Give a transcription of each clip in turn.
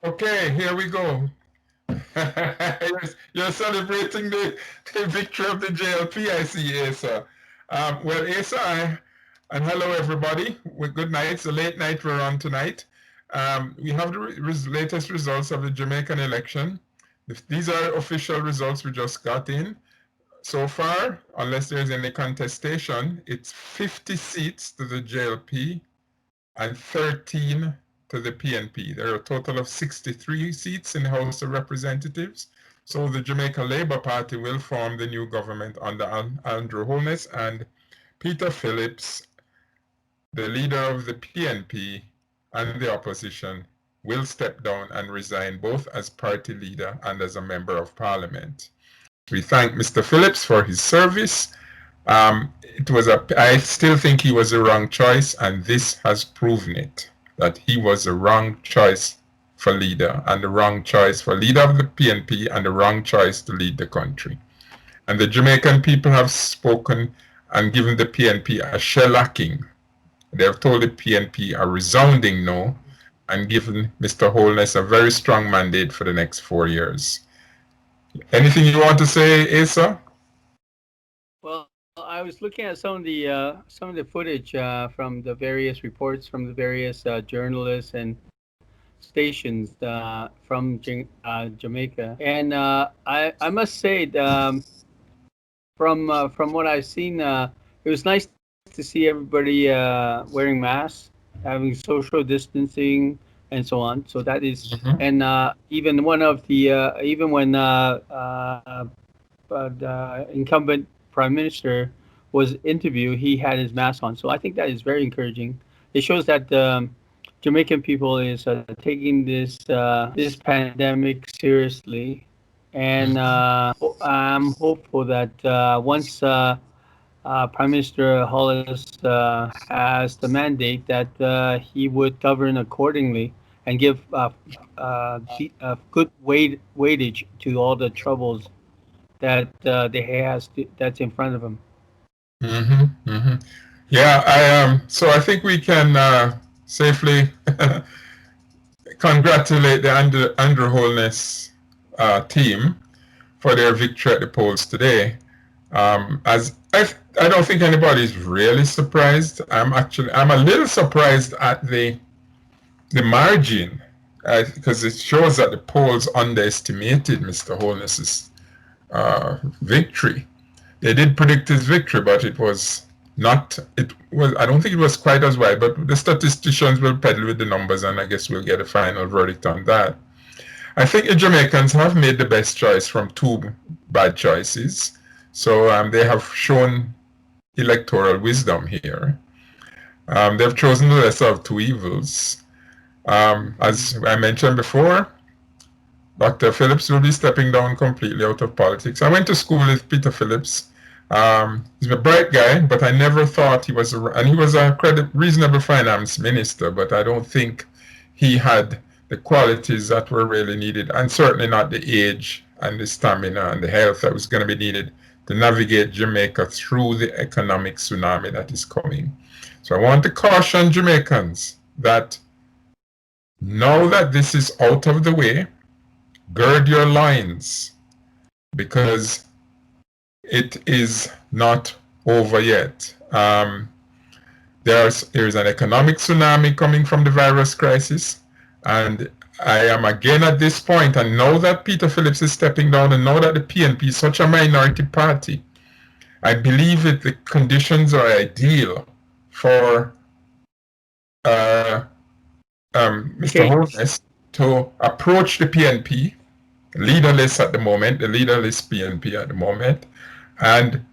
Okay, here we go. You're celebrating the victory of the JLP, I see, Asa. Well, Asa, and hello, everybody. Good night. It's a late night we're on tonight. We have the latest results of the Jamaican election. These are official results we just got in. So far, unless there's any contestation, it's 50 seats to the JLP and 13 to the PNP. There are a total of 63 seats in the House of Representatives. So the Jamaica Labour Party will form the new government under Andrew Holness, and Peter Phillips, the leader of the PNP and the opposition, will step down and resign both as party leader and as a member of parliament. We thank Mr. Phillips for his service. I still think he was the wrong choice, and this has proven it, that he was the wrong choice for leader, and the wrong choice for leader of the PNP, and the wrong choice to lead the country. And the Jamaican people have spoken and given the PNP a shellacking. They have told the PNP a resounding no, and given Mr. Holness a very strong mandate for the next 4 years. Anything you want to say, Asa? Well, I was looking at some of the footage from the various reports from the various journalists and stations from Jamaica, and I must say from what I've seen, it was nice to see everybody wearing masks, having social distancing, and so on. So that is, and even one of the even when the incumbent prime minister was interviewed, he had his mask on. So I think that is very encouraging. It shows that Jamaican people is taking this pandemic seriously, and I'm hopeful that once Prime Minister Hollis has the mandate, that he would govern accordingly and give good weightage to all the troubles that that's in front of him. Yeah, so I think we can safely congratulate the Andrew Holness team for their victory at the polls today. As I don't think anybody's really surprised. I'm a little surprised at the margin, because it shows that the polls underestimated Mr. Holness's victory. They did predict his victory, but it was not. It was. I don't think it was quite as wide. But the statisticians will peddle with the numbers, and I guess we'll get a final verdict on that. I think the Jamaicans have made the best choice from two bad choices. So they have shown electoral wisdom here. They've chosen the lesser of two evils. As I mentioned before, Dr. Phillips will be stepping down completely out of politics. I went to school with Peter Phillips. He's a bright guy, but I never thought he was and he was a reasonable finance minister, but I don't think he had the qualities that were really needed, and certainly not the age and the stamina and the health that was going to be needed to navigate Jamaica through the economic tsunami that is coming. So I want to caution Jamaicans that now that this is out of the way, gird your loins, because it is not over yet. There's an economic tsunami coming from the virus crisis, and I am again at this point, and now that Peter Phillips is stepping down, and now that the PNP is such a minority party, I believe that the conditions are ideal for Mr. Holness to approach the PNP, leaderless at the moment, the leaderless PNP at the moment, and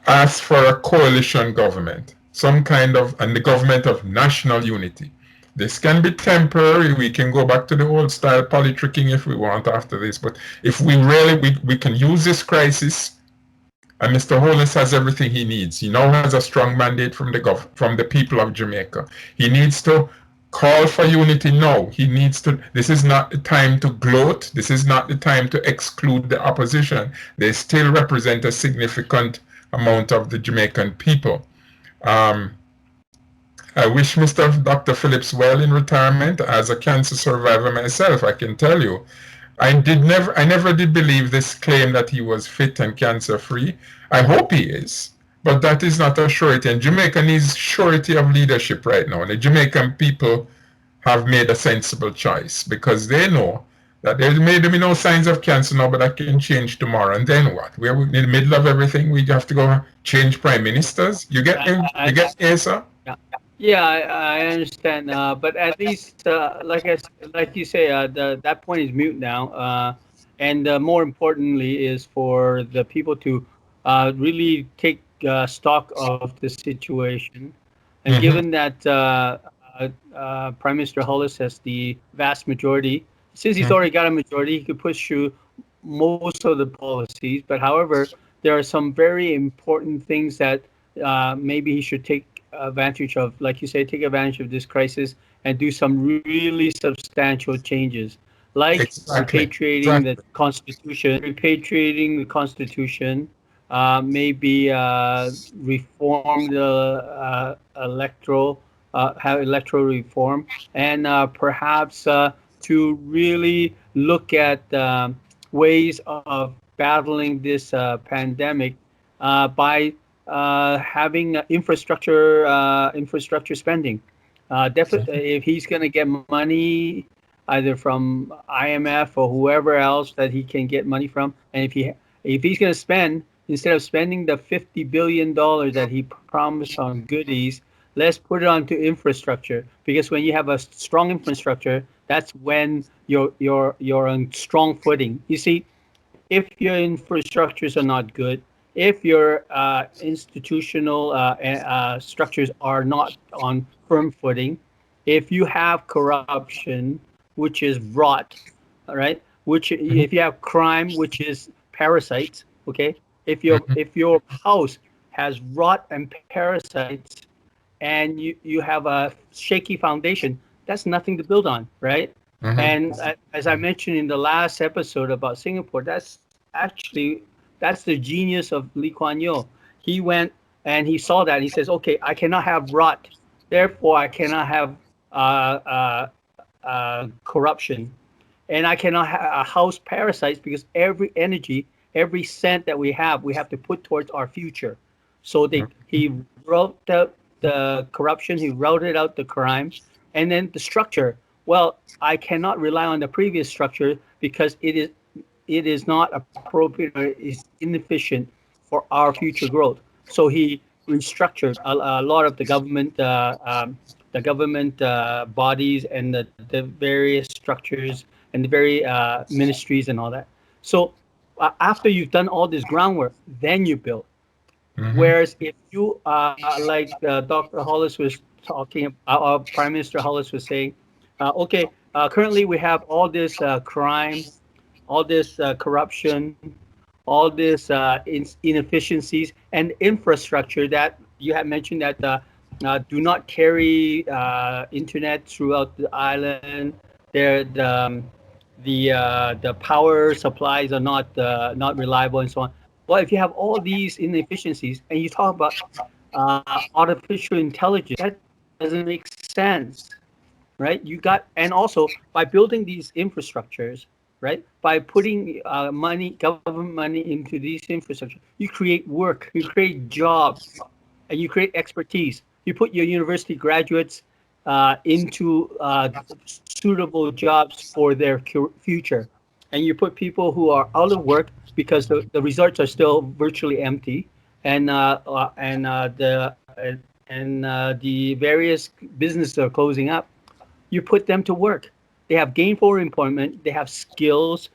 ask for a coalition government, some kind of, and the government of national unity. This can be temporary. We can go back to the old style politicking if we want after this. But if we really, we can use this crisis, and Mr. Holness has everything he needs. He now has a strong mandate from the people of Jamaica. He needs to call for unity now. He needs to. This is not the time to gloat. This is not the time to exclude the opposition. They still represent a significant amount of the Jamaican people. I wish Mr. Dr. Phillips well in retirement. As a cancer survivor myself, I can tell you, I never did believe this claim that he was fit and cancer free. I hope he is, but that is not a surety. And Jamaica needs surety of leadership right now. And the Jamaican people have made a sensible choice because they know that there may be no signs of cancer now, but that can change tomorrow. And then what? We're in the middle of everything. We have to go change prime ministers. You get I, me? You I, get me, sir? yeah, yeah, I understand. But at least, like you say, that point is mute now. And more importantly, is for the people to really take stock of the situation. And Mm-hmm. given that Prime Minister Holness has the vast majority, since he's already got a majority, he could push through most of the policies. But however, there are some very important things that maybe he should take advantage of, like you say, take advantage of this crisis and do some really substantial changes, like Exactly. Exactly. repatriating the Constitution, maybe reform the have electoral reform, and perhaps to really look at ways of battling this pandemic by having infrastructure spending. If he's going to get money either from IMF or whoever else that he can get money from, and if he's going to spend, instead of spending the $50 billion that he promised on goodies, let's put it onto infrastructure. Because when you have a strong infrastructure, that's when you're on strong footing. You see, if your infrastructures are not good, if your institutional structures are not on firm footing, if you have corruption, which is rot, all right, which if you have crime, which is parasites, okay, if your house has rot and parasites, and you have a shaky foundation, that's nothing to build on, right? Mm-hmm. And as I mentioned in the last episode about Singapore, that's the genius of Lee Kuan Yew. He went and he saw that and he says, okay, I cannot have rot, therefore I cannot have corruption, and I cannot house parasites because every energy, every cent that we have to put towards our future. So he wrote out the corruption, he routed out the crime, and then the structure. Well, I cannot rely on the previous structure because it is not appropriate or is inefficient for our future growth. So he restructured a lot of the government bodies and the various structures and the very ministries and all that. So after you've done all this groundwork, then you build. Mm-hmm. Whereas if you, like Dr. Hollis was talking, Prime Minister Hollis was saying, okay, currently we have all this crime, all this corruption, all this inefficiencies, and infrastructure that you have mentioned that do not carry internet throughout the island. There, the power supplies are not reliable and so on. Well, if you have all these inefficiencies and you talk about artificial intelligence, that doesn't make sense, right? And also by building these infrastructures, right? By putting government money into these infrastructure, you create work, you create jobs, and you create expertise. You put your university graduates into suitable jobs for their future, and you put people who are out of work because the resorts are still virtually empty, and the various businesses are closing up. You put them to work. They have gainful employment. They have skills,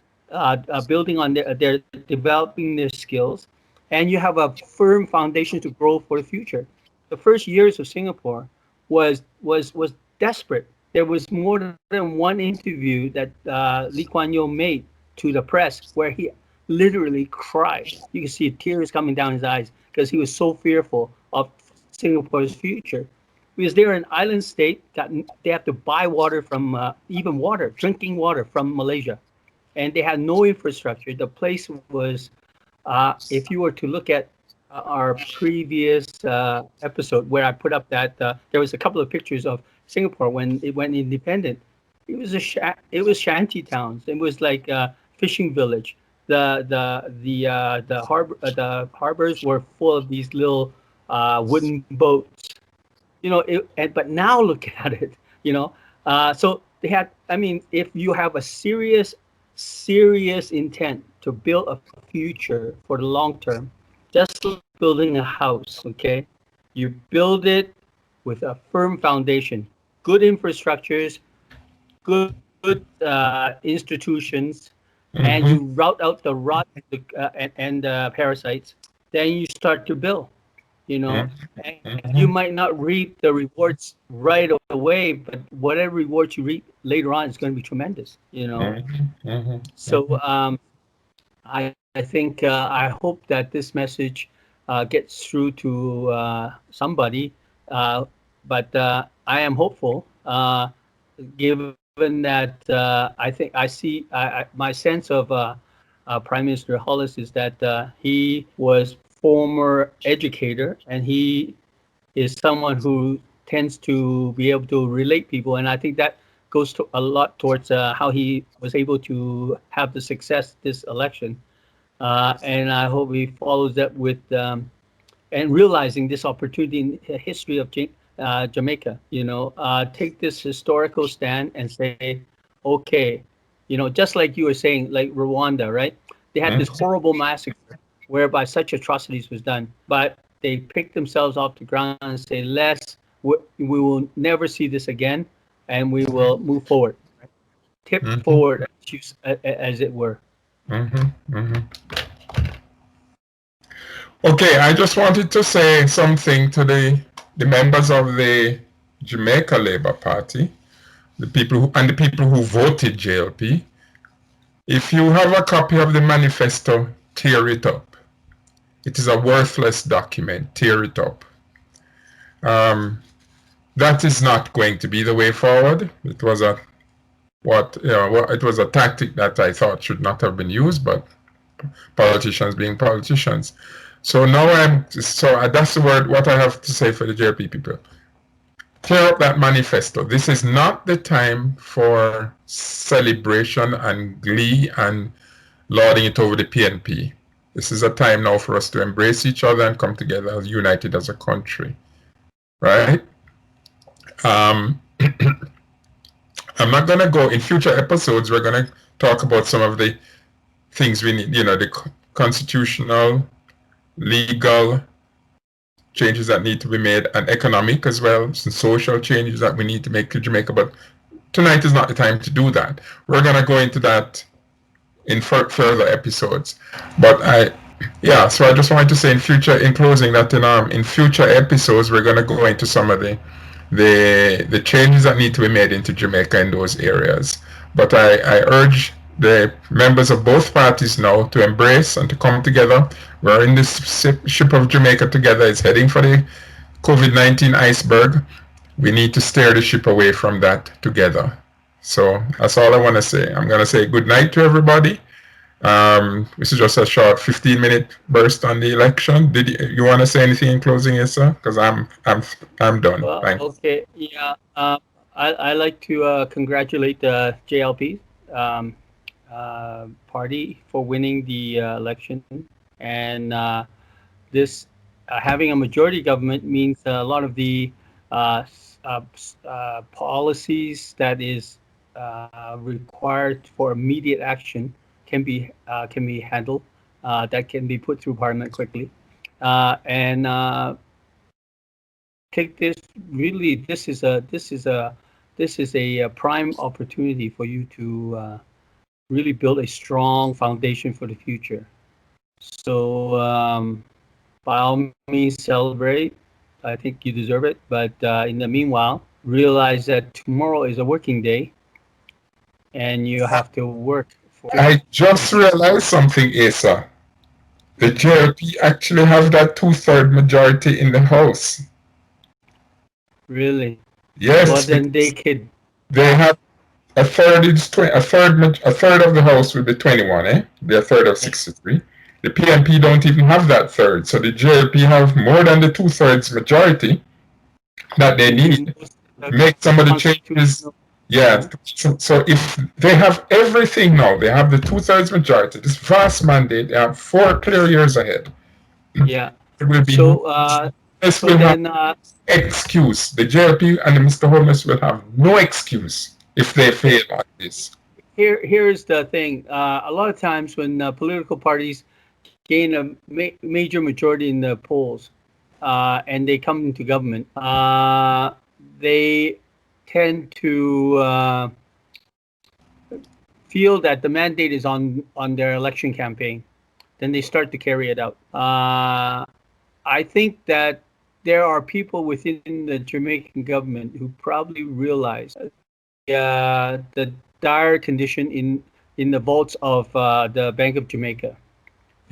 building on they're developing their skills, and you have a firm foundation to grow for the future. The first years of Singapore was desperate. There was more than one interview that Lee Kuan Yew made to the press where he literally cried. You can see tears coming down his eyes because he was so fearful of Singapore's future, because they're an island state. They have to buy water from even water, drinking water from Malaysia, and they had no infrastructure. The place was, if you were to look at our previous episode where I put up that there was a couple of pictures of Singapore when it went independent. It was it was shanty towns. It was like a fishing village. The harbors were full of these little wooden boats. But now look at it. So they had. I mean, if you have a serious intent to build a future for the long term, just like building a house, okay? You build it with a firm foundation, good infrastructures, good institutions, and you Mm-hmm. route out the rot and parasites. Then you start to build. And you Mm-hmm. might not reap the rewards right away, but whatever rewards you reap later on is going to be tremendous. Mm-hmm. Mm-hmm. So I think I hope that this message gets through to somebody, but I am hopeful, given that I think I see my sense of Prime Minister Hollis is that he was former educator and he is someone who tends to be able to relate people, and I think that goes to a lot towards how he was able to have the success this election. And I hope he follows that with and realizing this opportunity in the history of Jamaica. Take this historical stand and say, okay, just like you were saying, like Rwanda, right? They had this Mm-hmm. horrible massacre whereby such atrocities was done, but they picked themselves off the ground and say, we will never see this again, and we will move forward, tip Mm-hmm. forward, as it were. Mm-hmm. Mm-hmm. Okay, I just wanted to say something to the members of the Jamaica Labour Party, the people who voted JLP. If you have a copy of the manifesto, tear it up. It is a worthless document. Tear it up. Um, that is not going to be the way forward. It was it was a tactic that I thought should not have been used, but politicians being politicians. So now that's the word. What I have to say for the JLP people: tear up that manifesto. This is not the time for celebration and glee and lording it over the PNP. This is a time now for us to embrace each other and come together as united as a country, right? Um, I'm not going to go in future episodes. We're going to talk about some of the things we need, the constitutional, legal changes that need to be made, and economic as well, some social changes that we need to make to Jamaica. But tonight is not the time to do that. We're going to go into that in further episodes. But so I just wanted to say in closing, that in future episodes we're going to go into some of the changes that need to be made into Jamaica in those areas. But I urge the members of both parties now to embrace and to come together. We're in this ship of Jamaica together. It's heading for the COVID-19 iceberg. We need to steer the ship away from that together. So that's all I want to say. I'm going to say good night to everybody. This is just a short 15-minute burst on the election. Did you want to say anything in closing, Issa? Because I'm done. Well, Thanks. okay, yeah. I like to congratulate the JLP party for winning the election, and this having a majority government means a lot of the policies that is required for immediate action can be handled. That can be put through Parliament quickly, and take this really. This is a prime opportunity for you to really build a strong foundation for the future. So by all means, celebrate. I think you deserve it. But in the meanwhile, realize that tomorrow is a working day, and you have to work for. I just realized something, Issa. The JLP actually have that two-third majority in the House. Really? Well, Yes, then they could. they have a third. A third of the House will be 21. The third of 63. The PNP don't even have that third. So the JLP have more than the 2/3 majority that they need to make some of the changes. Yeah. So if they have everything now, they have the 2/3 majority, this vast mandate, they have 4 clear years ahead. Yeah. It will be this So will have then, excuse. The JLP and Mr. Holness will have no excuse if they fail at this. here's the thing. A lot of times when political parties gain a major majority in the polls, and they come into government, they tend to feel that the mandate is on their election campaign. Then they start to carry it out. I think that there are people within the Jamaican government who probably realize the dire condition in the vaults of the Bank of Jamaica.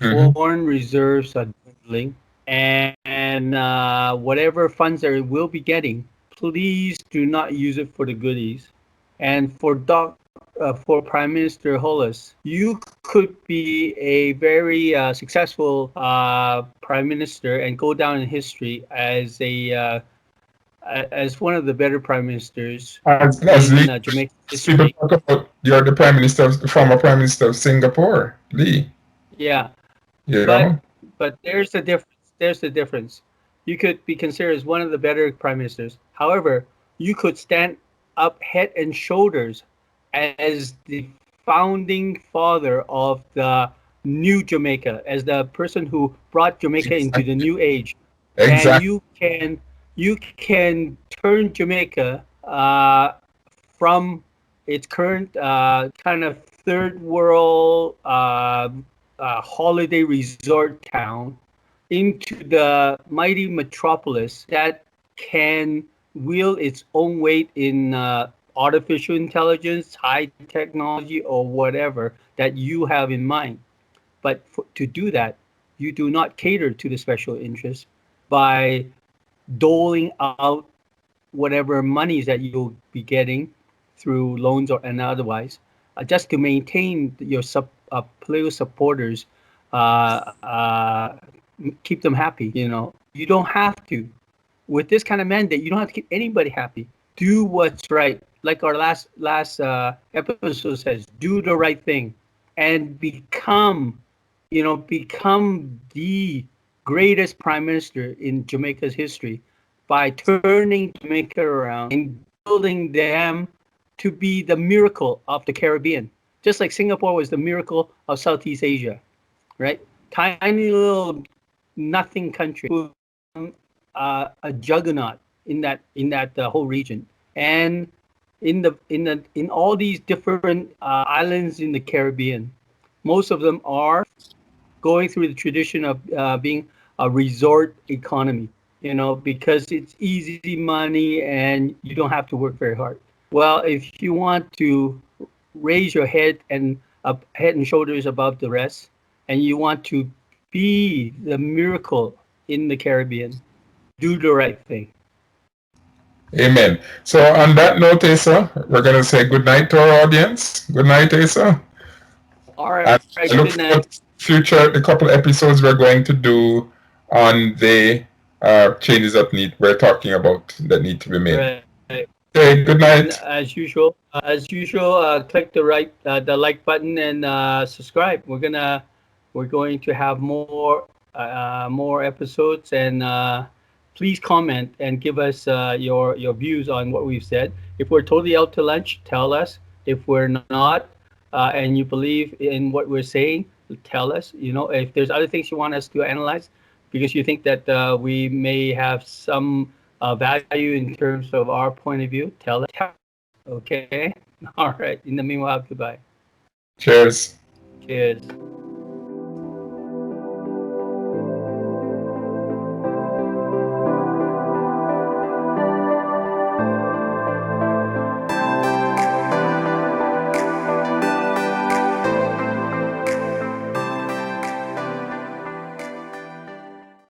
Mhm. Foreign reserves are dwindling, and whatever funds they will be getting, please do not use it for the goodies. And for Prime Minister Holness, you could be a very successful prime minister and go down in history as one of the better prime ministers As in Lee, Jamaica's people history. talk about, you're the the former prime minister of Singapore, Lee. Yeah, You but know, there's the difference. There's the difference. You could be considered as one of the better prime ministers. However, you could stand up head and shoulders as the founding father of the new Jamaica, as the person who brought Jamaica into the exactly, new age, and exactly, you can turn Jamaica from its current kind of third world holiday resort town into the mighty metropolis that can wield its own weight in artificial intelligence, high technology, or whatever that you have in mind. But to do that, you do not cater to the special interests by doling out whatever monies that you'll be getting through loans or and otherwise, just to maintain your political supporters, uh, uh, keep them happy. You don't have to. With this kind of mandate, you don't have to keep anybody happy. Do what's right. Like our last episode says, do the right thing, and become the greatest prime minister in Jamaica's history by turning Jamaica around and building them to be the miracle of the Caribbean. Just like Singapore was the miracle of Southeast Asia, right? Tiny little nothing country, a juggernaut in that whole region, and in all these different islands in the Caribbean, most of them are going through the tradition of being a resort economy, because it's easy money and you don't have to work very hard. Well, if you want to raise your head and head and shoulders above the rest, and you want to be the miracle in the Caribbean, do the right thing. amen. So on that note, Asa, we're gonna say good night to our audience. Good night, Asa. All right. And I Good look night. forward to the couple episodes we're going to do on the changes we're talking about that need to be made. Right. Okay, good And night. click the like button and subscribe. We're going to have more episodes, and please comment and give us your views on what we've said. If we're totally out to lunch, tell us. If we're not, and you believe in what we're saying, tell us. If there's other things you want us to analyze, because you think that we may have some value in terms of our point of view, tell us. Okay. All right. In the meanwhile, goodbye. Cheers. Cheers.